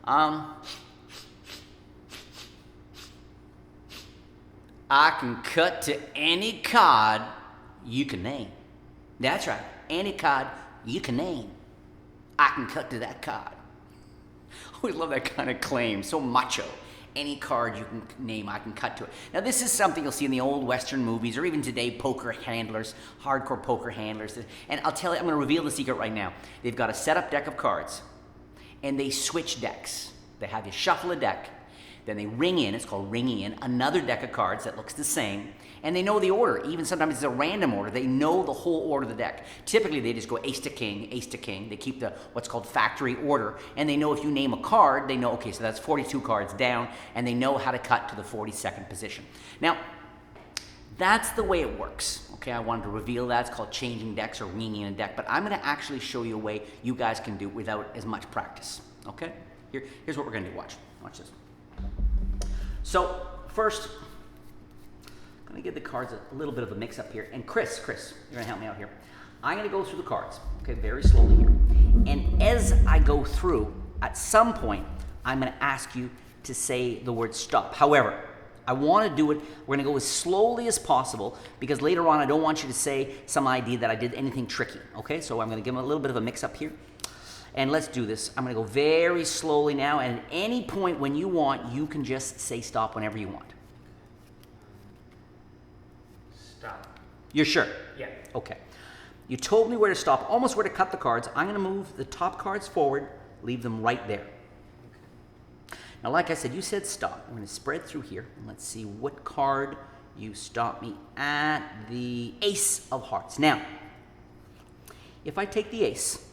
I can cut to any card you can name. That's right, any card you can name. I can cut to that card. I always love that kind of claim, so macho. Any card you can name, I can cut to it. Now this is something you'll see in the old Western movies, or even today, poker handlers, hardcore poker handlers. And I'll tell you, I'm gonna reveal the secret right now. They've got a set-up deck of cards, and they switch decks. They have you shuffle a deck, then they ring in, it's called ringing in, another deck of cards that looks the same, and they know the order. Even sometimes it's a random order. They know the whole order of the deck. Typically, they just go ace to king, ace to king. They keep the what's called factory order, and they know if you name a card, they know, okay, so that's 42 cards down, and they know how to cut to the 42nd position. Now, that's the way it works. Okay, I wanted to reveal that. It's called changing decks or ringing in a deck, but I'm gonna actually show you a way you guys can do it without as much practice, okay? Here's what we're gonna do, watch this. So, first, I'm gonna give the cards a little bit of a mix up here. And Criss, you're gonna help me out here. I'm gonna go through the cards, okay, very slowly here. And as I go through, at some point, I'm gonna ask you to say the word stop. However, I wanna do it, we're gonna go as slowly as possible, because later on I don't want you to say some idea that I did anything tricky, okay? So I'm gonna give them a little bit of a mix up here. And let's do this. I'm gonna go very slowly now, and at any point when you want, you can just say stop whenever you want. Stop. You're sure? Yeah. Okay. You told me where to stop, almost where to cut the cards. I'm gonna move the top cards forward, leave them right there. Now, like I said, you said stop. I'm gonna spread through here, and let's see what card you stop me at. The ace of hearts. Now, if I take the ace,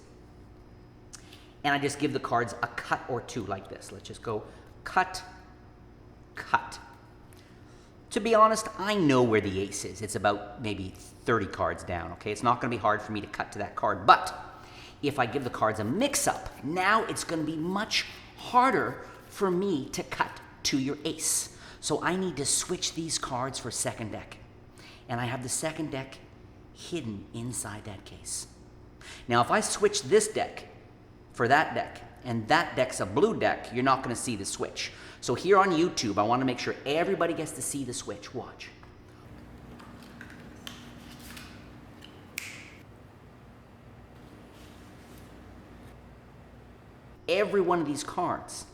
and I just give the cards a cut or two like this. Let's just go cut, cut. To be honest, I know where the ace is. It's about maybe 30 cards down, okay? It's not gonna be hard for me to cut to that card, but if I give the cards a mix-up, now it's gonna be much harder for me to cut to your ace. So I need to switch these cards for second deck. And I have the second deck hidden inside that case. Now, if I switch this deck for that deck, and that deck's a blue deck, you're not gonna see the switch. So here on YouTube, I wanna make sure everybody gets to see the switch. Watch. Every one of these cards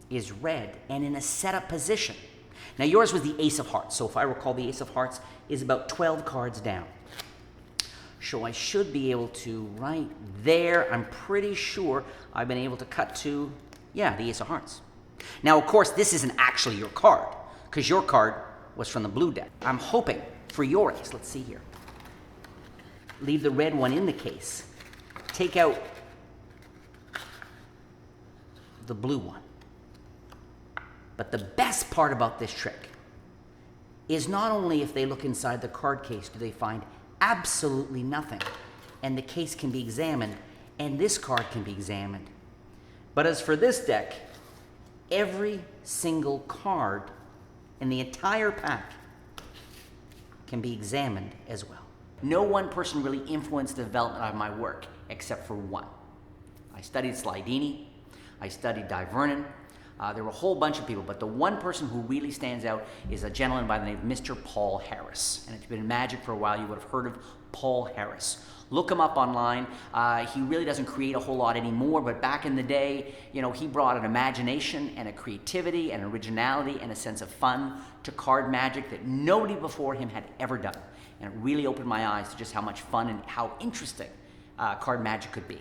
is red and in a setup position. Now yours was the ace of hearts, so if I recall, the ace of hearts is about 12 cards down. So I should be able to, right there, I'm pretty sure I've been able to cut to, yeah, the ace of hearts. Now, of course, this isn't actually your card, because your card was from the blue deck. I'm hoping for your ace. Let's see here. Leave the red one in the case. Take out the blue one. But the best part about this trick is not only if they look inside the card case do they find absolutely nothing, and the case can be examined, and this card can be examined. But as for this deck, every single card in the entire pack can be examined as well. No one person really influenced the development of my work, except for one. I studied Sleight-of-hand, I studied Vernon. There were a whole bunch of people, but the one person who really stands out is a gentleman by the name of Mr. Paul Harris. And if you've been in magic for a while, you would have heard of Paul Harris. Look him up online. He really doesn't create a whole lot anymore, but back in the day, you know, he brought an imagination and a creativity and originality and a sense of fun to card magic that nobody before him had ever done. And it really opened my eyes to just how much fun and how interesting card magic could be.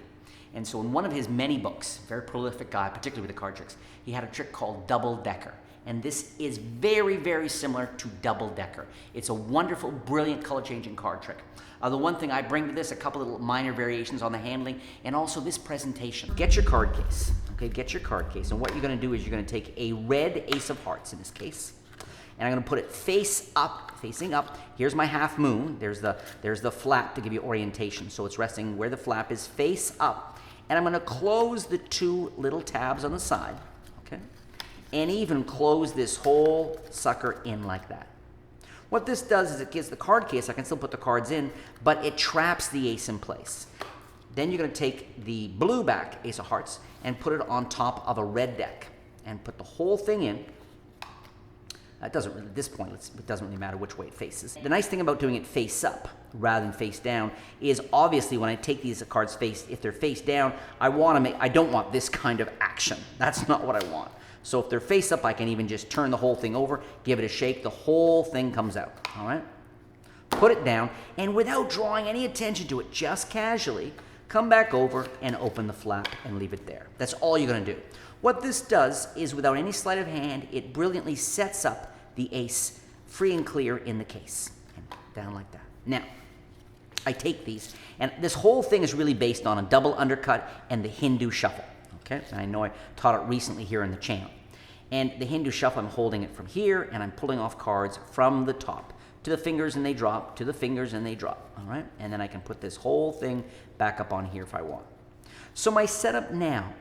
And so in one of his many books, very prolific guy, particularly with the card tricks, he had a trick called Double Decker. And this is very, very similar to Double Decker. It's a wonderful, brilliant color-changing card trick. The one thing I bring to this, a couple of little minor variations on the handling, and also this presentation. Get your card case, okay? Get your card case. And what you're gonna do is you're gonna take a red ace of hearts in this case, and I'm gonna put it face up, facing up. Here's my half moon. There's the flap to give you orientation. So it's resting where the flap is, face up. And I'm gonna close the two little tabs on the side, okay? And even close this whole sucker in like that. What this does is it gives the card case, I can still put the cards in, but it traps the ace in place. Then you're going to take the blue back ace of hearts and put it on top of a red deck and put the whole thing in. It doesn't really, at this point, it doesn't really matter which way it faces. The nice thing about doing it face up rather than face down is obviously when I take these cards if they're face down, I don't want this kind of action. That's not what I want. So if they're face up, I can even just turn the whole thing over, give it a shake, the whole thing comes out, all right? Put it down, and without drawing any attention to it, just casually, come back over and open the flap and leave it there. That's all you're gonna do. What this does is, without any sleight of hand, it brilliantly sets up the ace free and clear in the case. And down like that. Now, I take these, and this whole thing is really based on a double undercut and the Hindu shuffle. Okay, and I know I taught it recently here in the channel. And the Hindu shuffle, I'm holding it from here, and I'm pulling off cards from the top to the fingers, and they drop, to the fingers, and they drop, all right? And then I can put this whole thing back up on here if I want. So my setup now,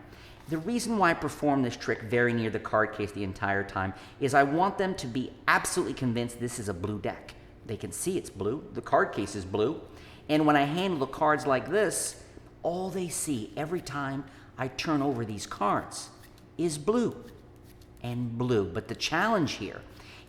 the reason why I perform this trick very near the card case the entire time is I want them to be absolutely convinced this is a blue deck. They can see it's blue, the card case is blue, and when I handle the cards like this, all they see every time I turn over these cards is blue and blue. But the challenge here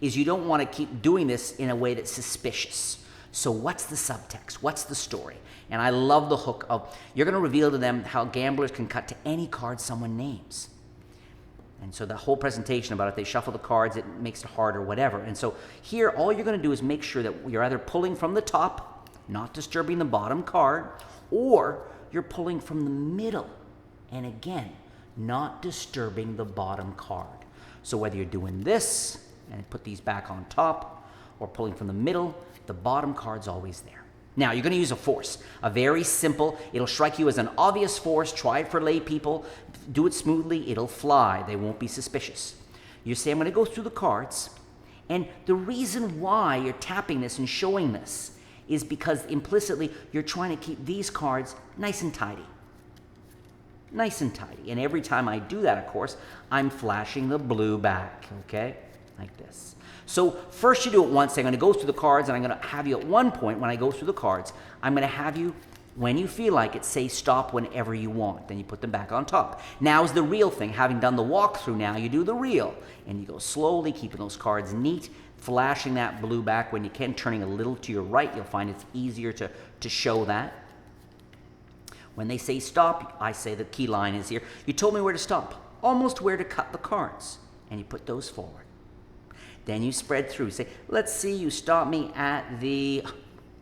is you don't want to keep doing this in a way that's suspicious. So what's the subtext? What's the story? And I love the hook of, you're going to reveal to them how gamblers can cut to any card someone names. And so the whole presentation about if they shuffle the cards, it makes it hard or whatever. And so here, all you're going to do is make sure that you're either pulling from the top, not disturbing the bottom card, or you're pulling from the middle. And again, not disturbing the bottom card. So whether you're doing this and put these back on top or pulling from the middle, the bottom card's always there. Now, you're going to use a force, a very simple, it'll strike you as an obvious force. Try it for lay people. Do it smoothly. It'll fly. They won't be suspicious. You say, I'm going to go through the cards. And the reason why you're tapping this and showing this is because implicitly you're trying to keep these cards nice and tidy. Nice and tidy. And every time I do that, of course, I'm flashing the blue back, okay? Like this. So first you do it once. I'm going to go through the cards, and I'm going to have you at one point when I go through the cards, I'm going to have you, when you feel like it, say stop whenever you want. Then you put them back on top. Now is the real thing. Having done the walkthrough now, you do the real. And you go slowly, keeping those cards neat, flashing that blue back when you can, turning a little to your right. You'll find it's easier to show that. When they say stop, I say the key line is here. You told me where to stop, almost where to cut the cards. And you put those forward. Then you spread through. Say, let's see, you stop me at the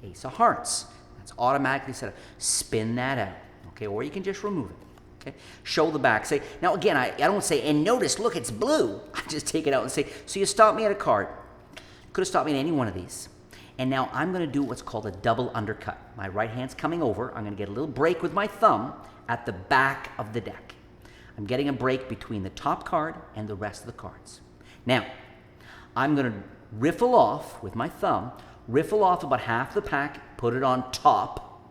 ace of hearts. That's automatically set up. Spin that out, okay? Or you can just remove it, okay? Show the back. Say, now again, I don't say, and notice, look, it's blue. I just take it out and say, so you stop me at a card. Could have stopped me at any one of these. And now I'm going to do what's called a double undercut. My right hand's coming over. I'm going to get a little break with my thumb at the back of the deck. I'm getting a break between the top card and the rest of the cards. Now, I'm going to riffle off with my thumb, riffle off about half the pack, put it on top,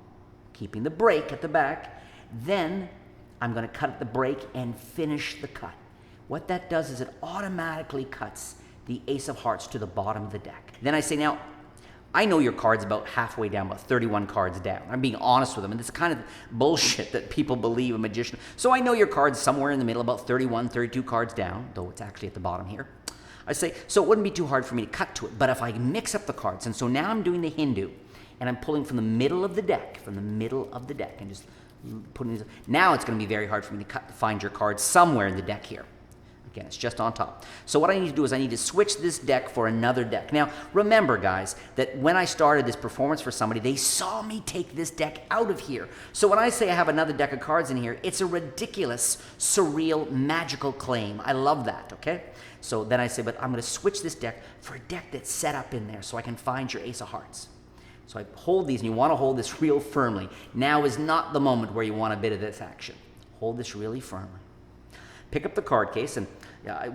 keeping the break at the back. Then I'm going to cut at the break and finish the cut. What that does is it automatically cuts the ace of hearts to the bottom of the deck. Then I say, now, I know your card's about halfway down, about 31 cards down. I'm being honest with them, and it's kind of bullshit that people believe a magician. So I know your card's somewhere in the middle, about 31, 32 cards down, though it's actually at the bottom here. I say, so it wouldn't be too hard for me to cut to it, but if I mix up the cards, and so now I'm doing the Hindu, and I'm pulling from the middle of the deck, and just putting these, now it's going to be very hard for me to find your cards somewhere in the deck here. Again, it's just on top. So what I need to do is I need to switch this deck for another deck. Now, remember, guys, that when I started this performance for somebody, they saw me take this deck out of here. So when I say I have another deck of cards in here, it's a ridiculous, surreal, magical claim. I love that, okay? So then I say, but I'm going to switch this deck for a deck that's set up in there so I can find your ace of hearts. So I hold these, and you want to hold this real firmly. Now is not the moment where you want a bit of this action. Hold this really firmly. Pick up the card case, and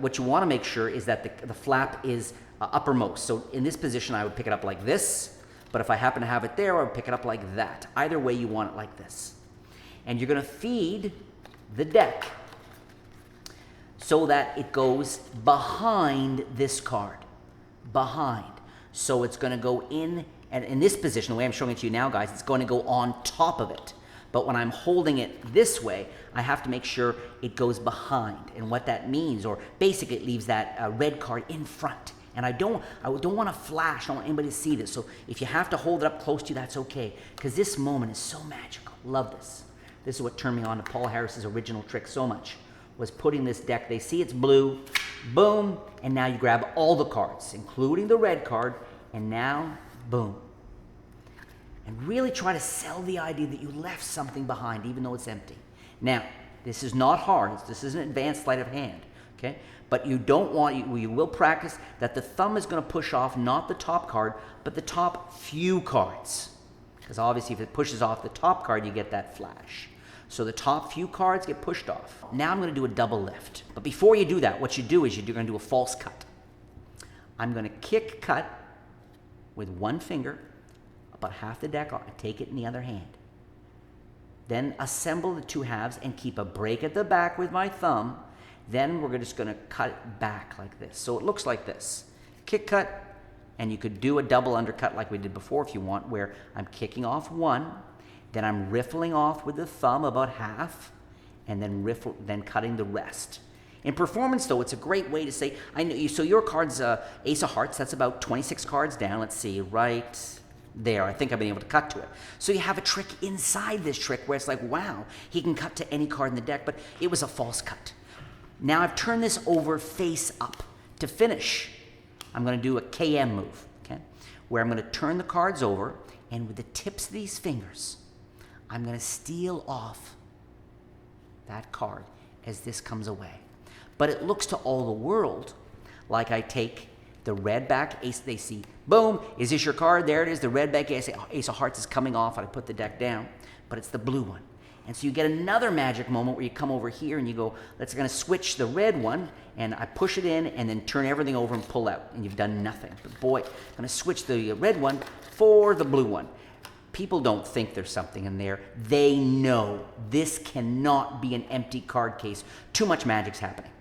what you want to make sure is that the flap is uppermost. So in this position, I would pick it up like this, but if I happen to have it there, I would pick it up like that. Either way, you want it like this. And you're going to feed the deck so that it goes behind this card. Behind. So it's going to go in, and in this position, the way I'm showing it to you now, guys, it's going to go on top of it. But when I'm holding it this way, I have to make sure it goes behind. And what that means, or basically it leaves that red card in front. And I don't want to flash. I don't want anybody to see this. So if you have to hold it up close to you, that's okay. Because this moment is so magical. Love this. This is what turned me on to Paul Harris's original trick so much, was putting this deck. They see it's blue, boom, and now you grab all the cards, including the red card, and now, boom. And really try to sell the idea that you left something behind, even though it's empty. Now, this is not hard. This is an advanced sleight of hand, okay? But you don't want, you will practice that the thumb is going to push off not the top card, but the top few cards. Because obviously if it pushes off the top card, you get that flash. So the top few cards get pushed off. Now I'm going to do a double lift. But before you do that, what you do is you're going to do a false cut. I'm going to kick cut with one finger, about half the deck off, take it in the other hand. Then assemble the two halves and keep a break at the back with my thumb. Then we're just going to cut it back like this. So it looks like this. Kick cut, and you could do a double undercut like we did before if you want, where I'm kicking off one, then I'm riffling off with the thumb about half, and then cutting the rest. In performance, though, it's a great way to say, I know you. So your card's Ace of Hearts. That's about 26 cards down. Let's see, right there. I think I've been able to cut to it. So you have a trick inside this trick where it's like, wow, he can cut to any card in the deck, but it was a false cut. Now I've turned this over face up. To finish, I'm going to do a KM move, okay? Where I'm going to turn the cards over, and with the tips of these fingers, I'm going to steal off that card as this comes away. But it looks to all the world like I take the red back ace. They see, boom, is this your card? There it is. The red back ace of Hearts is coming off, and I put the deck down, but it's the blue one. And so you get another magic moment where you come over here and you go, let's going to switch the red one, and I push it in and then turn everything over and pull out, and you've done nothing. But boy, I'm going to switch the red one for the blue one. People don't think there's something in there. They know this cannot be an empty card case. Too much magic's happening.